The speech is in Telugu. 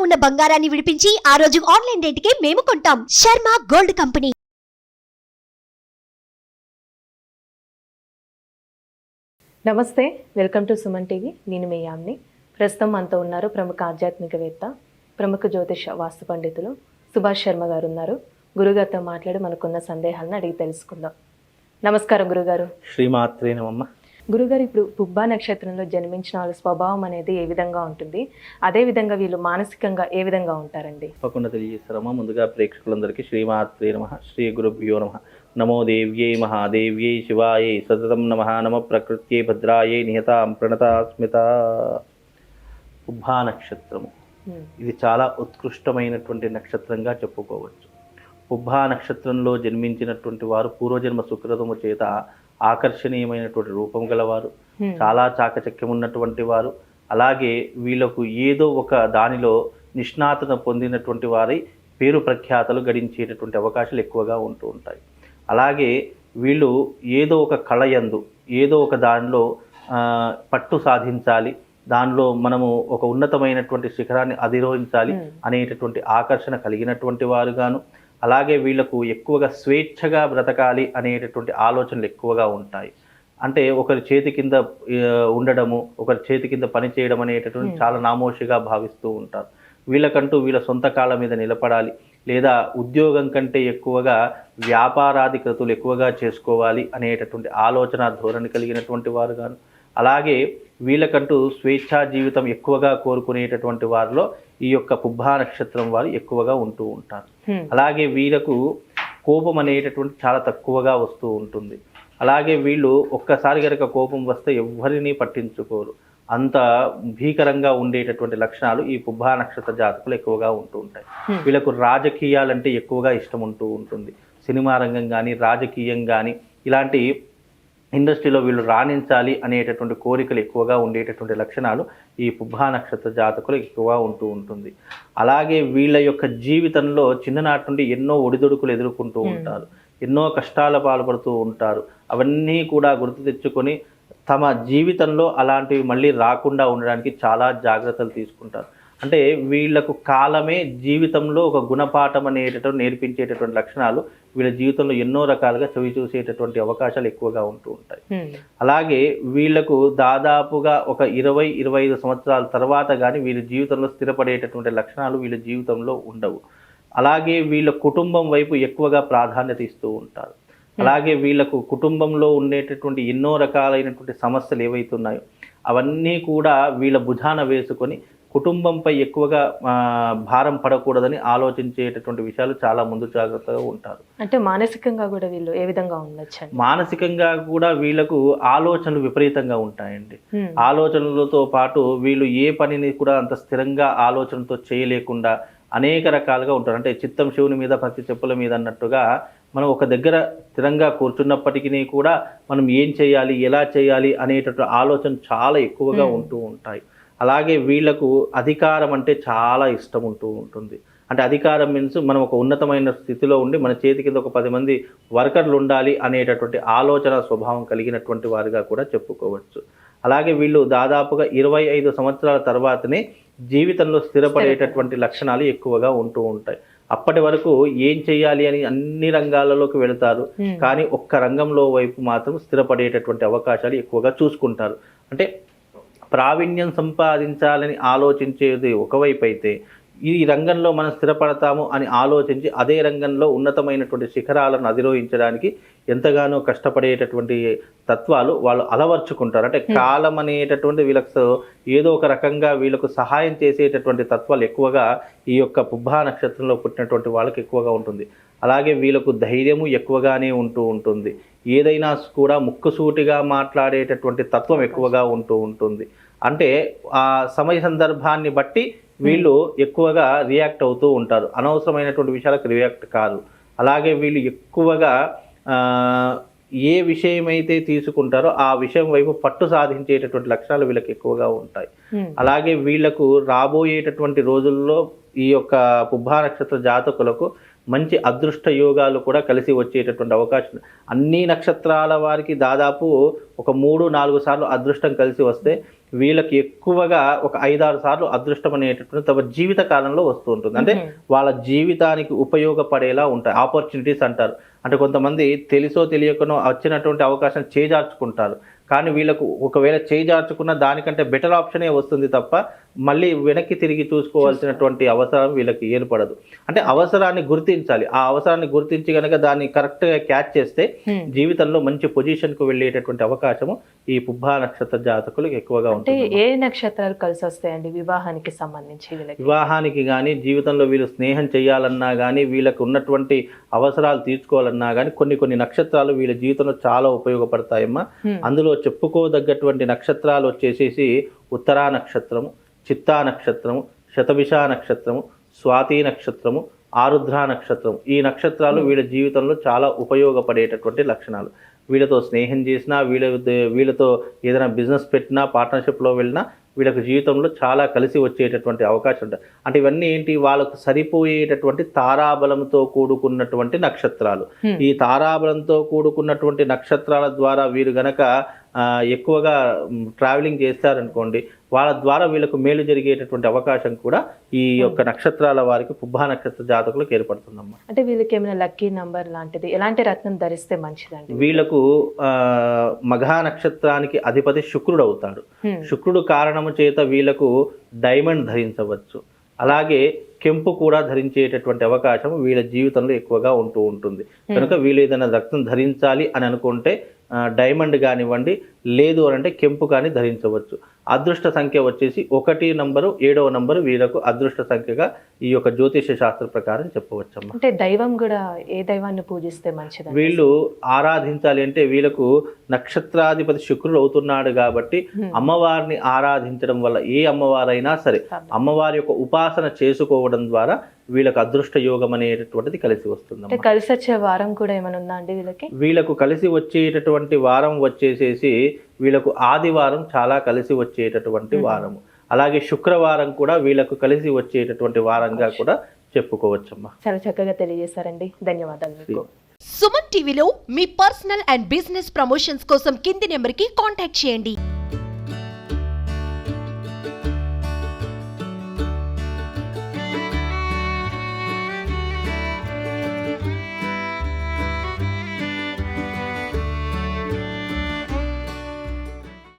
ఉన్న బంగారాన్ని విడిపించి ఆ రోజు ఆన్లైన్ రేటుకే మేము కొంటాం. Sharma gold company. నమస్తే, వెల్కమ్ టు సుమన్ టీవీ. నేను మీ యామ్ని. ప్రస్తుతం మనతో ఉన్నారు ప్రముఖ ఆధ్యాత్మికవేత్త, ప్రముఖ జ్యోతిష వాస్తు పండితులు సుభాష్ శర్మ గారు ఉన్నారు. గురుగారితో మాట్లాడి మనకున్న సందేహాలను అడిగి తెలుసుకుందాం. నమస్కారం గురుగారు. శ్రీమాత్రే నమః. గురుగారు, ఇప్పుడు పుబ్బా నక్షత్రంలో జన్మించిన వాళ్ళ స్వభావం అనేది ఏ విధంగా ఉంటుంది, అదే విధంగా వీళ్ళు మానసికంగా ఏ విధంగా ఉంటారండి? తప్పకుండా తెలియజేస్తారమ్మా. ముందుగా ప్రేక్షకులందరికీ శ్రీమాత్రే నమః, శ్రీ గురుభ్యో నమః. నమో దేవ్యై మహాదేవ్యై శివాయై సతతం నమః. నమ ప్రకృత్యై భద్రాయై నిహతాం ప్రణతాస్మిత. పుబ్బా నక్షత్రము ఇది చాలా ఉత్కృష్టమైనటువంటి నక్షత్రంగా చెప్పుకోవచ్చు. పుబ్బా నక్షత్రంలో జన్మించినటువంటి వారు పూర్వజన్మ సుకృతము చేత ఆకర్షణీయమైనటువంటి రూపం గలవారు, చాలా చాకచక్యం ఉన్నటువంటి వారు, అలాగే వీళ్ళకు ఏదో ఒక దానిలో నిష్ణాతత పొందినటువంటి వారై పేరు ప్రఖ్యాతలు గడించేటటువంటి అవకాశాలు ఎక్కువగా ఉంటూ ఉంటాయి. అలాగే వీళ్ళు ఏదో ఒక కళయందు ఏదో ఒక దానిలో పట్టు సాధించాలి, దానిలో మనము ఒక ఉన్నతమైనటువంటి శిఖరాన్ని అధిరోహించాలి అనేటటువంటి ఆకర్షణ కలిగినటువంటి వారుగాను, అలాగే వీళ్ళకు ఎక్కువగా స్వేచ్ఛగా బ్రతకాలి అనేటటువంటి ఆలోచనలు ఎక్కువగా ఉంటాయి. అంటే ఒకరి చేతి కింద ఉండడము, ఒకరి చేతి కింద పని చేయడం అనేటటువంటి చాలా నామోషిగా భావిస్తూ ఉంటారు. వీళ్ళకంటూ వీళ్ళ సొంత కాళ్ళ మీద నిలబడాలి, లేదా ఉద్యోగం కంటే ఎక్కువగా వ్యాపారాధికృతులు ఎక్కువగా చేసుకోవాలి అనేటటువంటి ఆలోచన ధోరణి కలిగినటువంటి వారు గాను, అలాగే వీళ్ళకంటూ స్వేచ్ఛా జీవితం ఎక్కువగా కోరుకునేటటువంటి వారిలో ఈ యొక్క పుబ్బా నక్షత్రం వారు ఎక్కువగా ఉంటూ ఉంటారు. అలాగే వీళ్ళకు కోపం అనేటటువంటి చాలా తక్కువగా వస్తూ ఉంటుంది. అలాగే వీళ్ళు ఒక్కసారి కనుక కోపం వస్తే ఎవరిని పట్టించుకోరు, అంత భీకరంగా ఉండేటటువంటి లక్షణాలు ఈ పుబ్బా నక్షత్ర జాతకులు ఎక్కువగా ఉంటూ ఉంటాయి. వీళ్ళకు రాజకీయాలంటే ఎక్కువగా ఇష్టం ఉంటూ ఉంటుంది. సినిమా రంగం కానీ, రాజకీయం కానీ, ఇలాంటి ఇండస్ట్రీలో వీళ్ళు రాణించాలి అనేటటువంటి కోరికలు ఎక్కువగా ఉండేటటువంటి లక్షణాలు ఈ పుబ్బా నక్షత్ర జాతకులు ఎక్కువగా ఉంటూ ఉంటుంది. అలాగే వీళ్ళ యొక్క జీవితంలో చిన్ననాటి నుండి ఎన్నో ఒడిదుడుకులు ఎదుర్కొంటూ ఉంటారు, ఎన్నో కష్టాల పాల్పడుతూ ఉంటారు. అవన్నీ కూడా గుర్తు తెచ్చుకొని తమ జీవితంలో అలాంటివి మళ్ళీ రాకుండా ఉండడానికి చాలా జాగ్రత్తలు తీసుకుంటారు. అంటే వీళ్లకు కాలమే జీవితంలో ఒక గుణపాఠం అనేటటువంటి నేర్పించేటటువంటి లక్షణాలు వీళ్ళ జీవితంలో ఎన్నో రకాలుగా చవి చూసేటటువంటి అవకాశాలు ఎక్కువగా ఉంటూ ఉంటాయి. అలాగే వీళ్లకు దాదాపుగా ఒక 20-25 సంవత్సరాల తర్వాత కానీ వీళ్ళ జీవితంలో స్థిరపడేటటువంటి లక్షణాలు వీళ్ళ జీవితంలో ఉండవు. అలాగే వీళ్ళ కుటుంబం వైపు ఎక్కువగా ప్రాధాన్యత ఇస్తూ ఉంటారు. అలాగే వీళ్ళకు కుటుంబంలో ఉండేటటువంటి ఎన్నో రకాలైనటువంటి సమస్యలు ఏవైతున్నాయో అవన్నీ కూడా వీళ్ళ భుజాన వేసుకొని కుటుంబంపై ఎక్కువగా భారం పడకూడదని ఆలోచించేటటువంటి విషయాలు చాలా ముందు జాగ్రత్తగా ఉంటారు. అంటే మానసికంగా కూడా వీళ్ళు ఏ విధంగా ఉండొచ్చు? మానసికంగా కూడా వీళ్ళకు ఆలోచనలు విపరీతంగా ఉంటాయండి. ఆలోచనలతో పాటు వీళ్ళు ఏ పనిని కూడా అంత స్థిరంగా ఆలోచనతో చేయలేకుండా అనేక రకాలుగా ఉంటారు. అంటే చిత్తం శివుని మీద భక్తి చెప్పుల మీద అన్నట్టుగా మనం ఒక దగ్గర స్థిరంగా కూర్చున్నప్పటికీ కూడా మనం ఏం చేయాలి, ఎలా చేయాలి అనేటటువంటి ఆలోచన చాలా ఎక్కువగా ఉంటూ ఉంటాయి. అలాగే వీళ్లకు అధికారం అంటే చాలా ఇష్టం ఉంటూ ఉంటుంది. అంటే అధికారం మీన్స్ మనం ఒక ఉన్నతమైన స్థితిలో ఉండి మన చేతి కింద ఒక 10 మంది వర్కర్లు ఉండాలి అనేటటువంటి ఆలోచన స్వభావం కలిగినటువంటి వారిగా కూడా చెప్పుకోవచ్చు. అలాగే వీళ్ళు దాదాపుగా 25 సంవత్సరాల తర్వాతనే జీవితంలో స్థిరపడేటటువంటి లక్షణాలు ఎక్కువగా ఉంటూ ఉంటాయి. అప్పటి వరకు ఏం చేయాలి అని అన్ని రంగాలలోకి వెళతారు, కానీ ఒక్క రంగంలో వైపు మాత్రం స్థిరపడేటటువంటి అవకాశాలు ఎక్కువగా చూసుకుంటారు. అంటే ప్రావీణ్యం సంపాదించాలని ఆలోచించేది ఒకవైపు అయితే, ఈ రంగంలో మనం స్థిరపడతాము అని ఆలోచించి అదే రంగంలో ఉన్నతమైనటువంటి శిఖరాలను అధిరోహించడానికి ఎంతగానో కష్టపడేటటువంటి తత్వాలు వాళ్ళు అలవర్చుకుంటారు. అంటే కాలం అనేటటువంటి వీళ్ళకు ఏదో ఒక రకంగా వీళ్ళకు సహాయం చేసేటటువంటి తత్వాలు ఎక్కువగా ఈ యొక్క పుబ్బా నక్షత్రంలో పుట్టినటువంటి వాళ్ళకి ఎక్కువగా ఉంటుంది. అలాగే వీళ్ళకు ధైర్యము ఎక్కువగానే ఉంటూ ఉంటుంది. ఏదైనా కూడా ముక్కుసూటిగా మాట్లాడేటటువంటి తత్వం ఎక్కువగా ఉంటూ ఉంటుంది. అంటే ఆ సమయ సందర్భాన్ని బట్టి వీళ్ళు ఎక్కువగా రియాక్ట్ అవుతూ ఉంటారు, అనవసరమైనటువంటి విషయాలకు రియాక్ట్ కాదు. అలాగే వీళ్ళు ఎక్కువగా ఏ విషయమైతే తీసుకుంటారో ఆ విషయం వైపు పట్టు సాధించేటటువంటి లక్షణాలు వీళ్ళకి ఎక్కువగా ఉంటాయి. అలాగే వీళ్లకు రాబోయేటటువంటి రోజుల్లో ఈ యొక్క పుబ్బా నక్షత్ర జాతకులకు మంచి అదృష్ట యోగాలు కూడా కలిసి వచ్చేటటువంటి అవకాశం. అన్ని నక్షత్రాల వారికి దాదాపు ఒక 3-4 సార్లు అదృష్టం కలిసి వస్తే వీళ్ళకి ఎక్కువగా ఒక 5-6 సార్లు అదృష్టం అనేటటువంటి తమ జీవిత కాలంలో వస్తూ ఉంటుంది. అంటే వాళ్ళ జీవితానికి ఉపయోగపడేలా ఉంటాయి. ఆపర్చునిటీస్ అంటారు. అంటే కొంతమంది తెలుసో తెలియకనో వచ్చినటువంటి అవకాశం చేజార్చుకుంటారు. కానీ వీళ్ళకు ఒకవేళ చేజార్చుకున్న దానికంటే బెటర్ ఆప్షనే వస్తుంది తప్ప మళ్ళీ వెనక్కి తిరిగి చూసుకోవాల్సినటువంటి అవసరం వీళ్ళకి ఏర్పడదు. అంటే అవసరాన్ని గుర్తించాలి. ఆ అవసరాన్ని గుర్తించి కనుక దాన్ని కరెక్ట్గా క్యాచ్ చేస్తే జీవితంలో మంచి పొజిషన్కు వెళ్ళేటటువంటి అవకాశము ఈ పుబ్బా నక్షత్ర జాతకులకు ఎక్కువగా ఉంటుంది. ఏ నక్షత్రాలు కలిసి వస్తాయండి వివాహానికి సంబంధించి? వివాహానికి కానీ, జీవితంలో వీళ్ళు స్నేహం చేయాలన్నా కానీ, వీళ్ళకు ఉన్నటువంటి అవసరాలు తీర్చుకోవాలన్నా కానీ కొన్ని నక్షత్రాలు వీళ్ళ జీవితంలో చాలా ఉపయోగపడతాయమ్మా. అందులో చెప్పుకోదగ్గటువంటి నక్షత్రాలు వచ్చేసేసి ఉత్తరా నక్షత్రము, చిత్తా నక్షత్రము, శతభిష నక్షత్రము, స్వాతి నక్షత్రము, ఆరుద్ర నక్షత్రం. ఈ నక్షత్రాలు వీళ్ళ జీవితంలో చాలా ఉపయోగపడేటటువంటి లక్షణాలు. వీళ్ళతో స్నేహం చేసినా, వీళ్ళతో ఏదైనా బిజినెస్ పెట్టినా, పార్ట్నర్షిప్లో వెళ్ళినా వీళ్ళకి జీవితంలో చాలా కలిసి వచ్చేటటువంటి అవకాశం ఉంటుంది. అంటే ఇవన్నీ ఏంటి, వాళ్ళకు సరిపోయేటటువంటి తారాబలంతో కూడుకున్నటువంటి నక్షత్రాలు. ఈ తారాబలంతో కూడుకున్నటువంటి నక్షత్రాల ద్వారా వీరు గనక ఎక్కువగా ట్రావెలింగ్ చేస్తారనుకోండి, వాళ్ళ ద్వారా వీళ్ళకు మేలు జరిగేటటువంటి అవకాశం కూడా ఈ యొక్క నక్షత్రాల వారికి పుబ్బా నక్షత్ర జాతకులకు ఏర్పడుతుందమ్మా. అంటే వీళ్ళకి ఏమైనా లక్కీ నంబర్ లాంటిది, ఎలాంటి రత్నం ధరిస్తే మంచిదండి? వీళ్ళకు మఘా నక్షత్రానికి అధిపతి శుక్రుడు అవుతాడు. శుక్రుడు కారణము చేత వీళ్ళకు డైమండ్ ధరించవచ్చు. అలాగే కెంపు కూడా ధరించేటటువంటి అవకాశం వీళ్ళ జీవితంలో ఎక్కువగా ఉంటూ ఉంటుంది. కనుక వీళ్ళు ఏదైనా రత్నం ధరించాలి అని అనుకుంటే డైమండ్ కానివ్వండి, లేదు అని అంటే కెంపు కానీ ధరించవచ్చు. అదృష్ట సంఖ్య వచ్చేసి 1 నంబరు, 7వ నంబరు వీళ్ళకు అదృష్ట సంఖ్యగా ఈ యొక్క జ్యోతిష శాస్త్ర ప్రకారం చెప్పవచ్చమ్మా. అంటే దైవం కూడా ఏ దైవాన్ని పూజిస్తే మంచిది? వీళ్ళు ఆరాధించాలి అంటే వీళ్ళకు నక్షత్రాధిపతి శుక్రుడు అవుతున్నాడు కాబట్టి అమ్మవారిని ఆరాధించడం వల్ల, ఏ అమ్మవారైనా సరే అమ్మవారి యొక్క ఉపాసన చేసుకోవడం ద్వారా వీళ్ళకు అదృష్ట యోగం అనేటటువంటిది కలిసి వస్తుంది. కలిసి వచ్చే వారం కూడా ఏమైనా ఉందా అండి వీళ్ళకి? వీళ్ళకు కలిసి వచ్చేటటువంటి వారం వచ్చేసేసి వీళ్ళకు ఆదివారం చాలా కలిసి వచ్చేటటువంటి వారము. అలాగే శుక్రవారం కూడా వీళ్ళకు కలిసి వచ్చేటటువంటి వారంగా కూడా చెప్పుకోవచ్చమ్మా. చాలా చక్కగా తెలియజేశారండి, ధన్యవాదాలు మీకు. సుమన్ టీవీలో మీ పర్సనల్ అండ్ బిజినెస్ ప్రమోషన్స్ కోసం కింది నెంబర్కి కాంటాక్ట్ చేయండి.